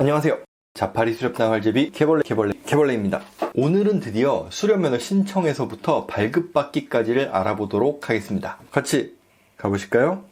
안녕하세요. 자파리 수렵당 활제비 개벌레입니다. 오늘은 드디어 수렵면허 신청에서부터 발급받기까지를 알아보도록 하겠습니다. 같이 가보실까요?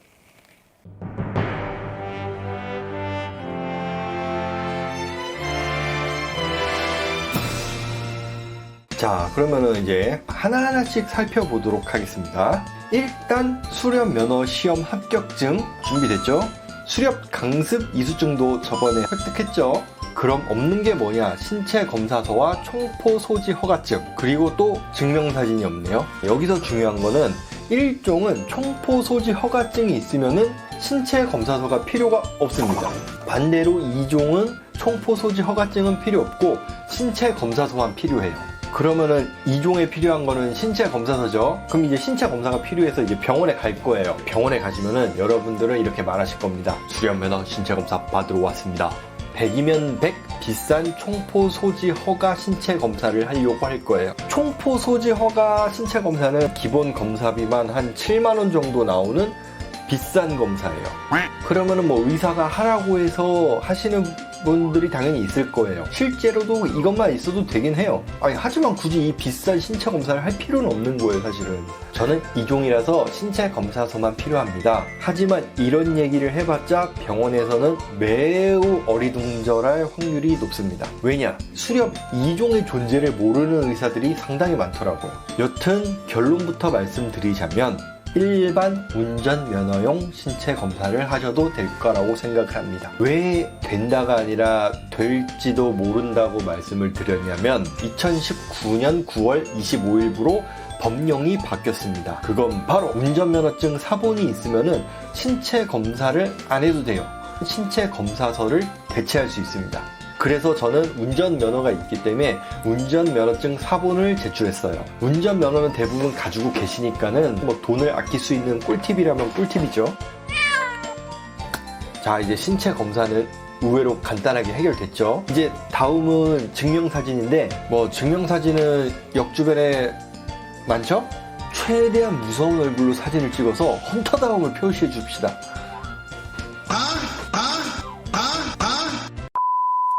자, 그러면은 이제 하나하나씩 살펴보도록 하겠습니다. 일단 수렵면허 시험 합격증 준비됐죠? 수렵 강습 이수증도 저번에 획득했죠? 그럼 없는 게 뭐냐? 신체 검사서와 총포 소지 허가증, 그리고 또 증명사진이 없네요. 여기서 중요한 거는 1종은 총포 소지 허가증이 있으면은 신체 검사서가 필요가 없습니다. 반대로 2종은 총포 소지 허가증은 필요 없고 신체 검사서만 필요해요. 그러면은 2종에 필요한 거는 신체 검사서죠. 그럼 이제 신체 검사가 필요해서 이제 병원에 갈 거예요. 병원에 가시면은 여러분들은 이렇게 말하실 겁니다. 수렵면허 신체 검사 받으러 왔습니다. 100이면 100 비싼 총포 소지 허가 신체 검사를 하려고 할 거예요. 총포 소지 허가 신체 검사는 기본 검사비만 한 7만원 정도 나오는 비싼 검사예요. 그러면은 뭐 의사가 하라고 해서 하시는 분들이 당연히 있을 거예요. 실제로도 이것만 있어도 되긴 해요. 하지만 굳이 이 비싼 신체 검사를 할 필요는 없는 거예요, 사실은. 저는 2종이라서 신체 검사서만 필요합니다. 하지만 이런 얘기를 해봤자 병원에서는 매우 어리둥절할 확률이 높습니다. 왜냐? 수렵 2종의 존재를 모르는 의사들이 상당히 많더라고요. 여튼 결론부터 말씀드리자면 일반 운전면허용 신체 검사를 하셔도 될 거라고 생각을 합니다. 왜 된다가 아니라 될지도 모른다고 말씀을 드렸냐면 2019년 9월 25일부로 법령이 바뀌었습니다. 그건 바로 운전면허증 사본이 있으면은 신체 검사를 안 해도 돼요. 신체 검사서를 대체할 수 있습니다. 그래서 저는 운전면허가 있기 때문에 운전면허증 사본을 제출했어요. 운전면허는 대부분 가지고 계시니까는 뭐 돈을 아낄 수 있는 꿀팁이라면 꿀팁이죠. 자, 이제 신체 검사는 의외로 간단하게 해결됐죠. 이제 다음은 증명사진인데 뭐 증명사진은 역주변에 많죠? 최대한 무서운 얼굴로 사진을 찍어서 헌터다움을 표시해 줍시다.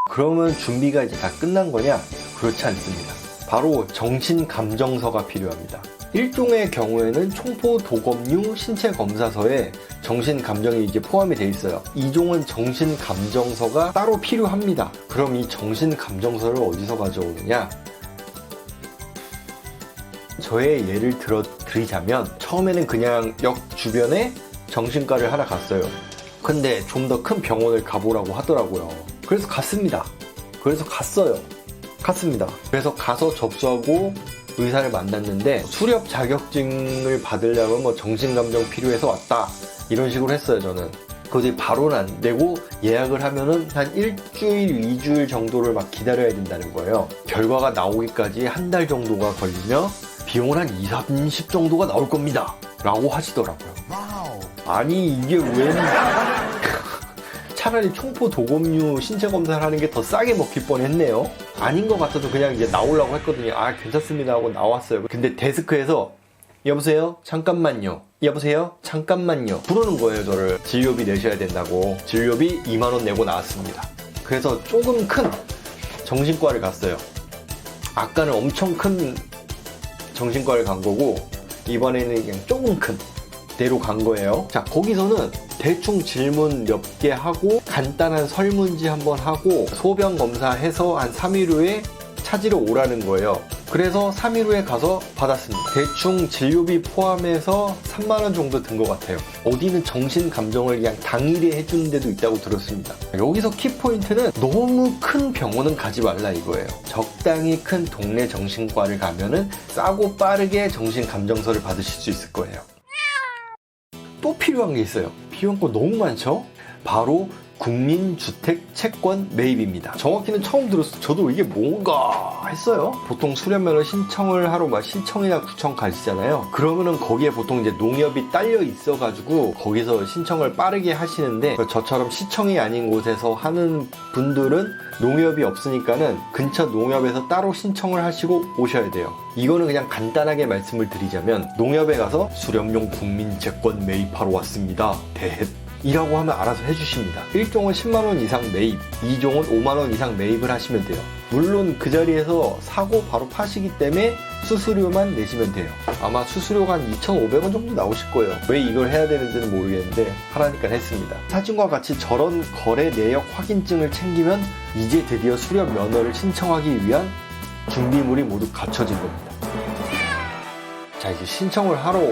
그러면 준비가 이제 다 끝난 거냐? 그렇지 않습니다. 바로 정신감정서가 필요합니다. 1종의 경우에는 총포 도검류 신체 검사서에 정신감정이 이제 포함이 되어 있어요. 2종은 정신감정서가 따로 필요합니다. 그럼 이 정신감정서를 어디서 가져오느냐? 저의 예를 들어 드리자면 처음에는 그냥 역 주변에 정신과를 하나 갔어요. 근데 좀 더 큰 병원을 가보라고 하더라고요. 그래서 갔습니다. 그래서 가서 접수하고 의사를 만났는데 수렵 자격증을 받으려면 뭐 정신감정 필요해서 왔다 이런 식으로 했어요. 저는 그것이 바로는 안 되고 예약을 하면은 한 일주일 2주일 정도를 막 기다려야 된다는 거예요. 결과가 나오기까지 한 달 정도가 걸리며 비용은 한 2~30 정도가 나올 겁니다 라고 하시더라고요. 아니 이게 왜 차라리 총포 도검류 신체 검사를 하는 게 더 싸게 먹힐 뻔했네요. 아닌 것 같아서 그냥 이제 나오려고 했거든요. 괜찮습니다 하고 나왔어요. 근데 데스크에서 여보세요? 잠깐만요. 여보세요? 잠깐만요. 부르는 거예요, 저를. 진료비 내셔야 된다고. 진료비 2만원 내고 나왔습니다. 그래서 조금 큰 정신과를 갔어요. 아까는 엄청 큰 정신과를 간 거고 이번에는 그냥 조금 큰 데로 간 거예요. 자, 거기서는 대충 질문 몇 개 하고 간단한 설문지 한번 하고 소변 검사해서 한 3일 후에 찾으러 오라는 거예요. 그래서 3일 후에 가서 받았습니다. 대충 진료비 포함해서 3만원 정도 든 것 같아요. 어디는 정신감정을 그냥 당일에 해주는 데도 있다고 들었습니다. 여기서 키포인트는 너무 큰 병원은 가지 말라 이거예요. 적당히 큰 동네 정신과를 가면은 싸고 빠르게 정신감정서를 받으실 수 있을 거예요. 또 필요한 게 있어요. 필요한 거 너무 많죠? 바로 국민주택 채권 매입입니다. 정확히는 처음 들었어요. 저도 이게 뭔가 했어요. 보통 수렵면허 신청을 하러 막 시청이나 구청 가시잖아요. 그러면은 거기에 보통 이제 농협이 딸려 있어가지고 거기서 신청을 빠르게 하시는데 저처럼 시청이 아닌 곳에서 하는 분들은 농협이 없으니까는 근처 농협에서 따로 신청을 하시고 오셔야 돼요. 이거는 그냥 간단하게 말씀을 드리자면 농협에 가서 수렵용 국민채권 매입하러 왔습니다. 이라고 하면 알아서 해주십니다. 1종은 10만원 이상 매입, 2종은 5만원 이상 매입을 하시면 돼요. 물론 그 자리에서 사고 바로 파시기 때문에 수수료만 내시면 돼요. 아마 수수료가 한 2,500원 정도 나오실 거예요. 왜 이걸 해야 되는지는 모르겠는데 하라니까 했습니다. 사진과 같이 저런 거래 내역 확인증을 챙기면 이제 드디어 수렵 면허를 신청하기 위한 준비물이 모두 갖춰진 겁니다. 자, 이제 신청을 하러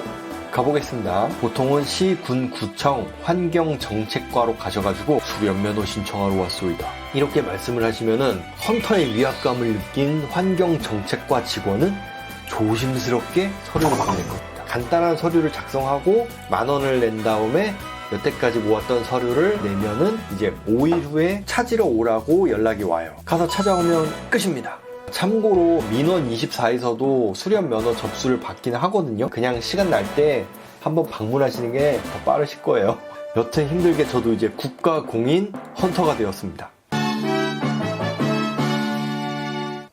가보겠습니다. 보통은 시, 군, 구청, 환경정책과로 가셔가지고 수렵면허 신청하러 왔소이다, 이렇게 말씀을 하시면은 헌터의 위압감을 느낀 환경정책과 직원은 조심스럽게 서류를 보낼 겁니다. 간단한 서류를 작성하고 10,000원을 낸 다음에 여태까지 모았던 서류를 내면은 이제 5일 후에 찾으러 오라고 연락이 와요. 가서 찾아오면 끝입니다. 참고로 민원 24에서도 수렵 면허 접수를 받긴 하거든요. 그냥 시간 날 때 한번 방문하시는 게 더 빠르실 거예요. 여튼 힘들게 저도 이제 국가공인 헌터가 되었습니다.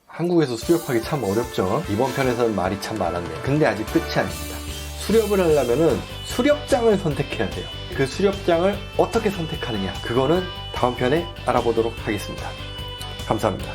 한국에서 수렵하기 참 어렵죠. 이번 편에서는 말이 참 많았네요. 근데 아직 끝이 아닙니다. 수렵을 하려면은 수렵장을 선택해야 돼요. 그 수렵장을 어떻게 선택하느냐, 그거는 다음 편에 알아보도록 하겠습니다. 감사합니다.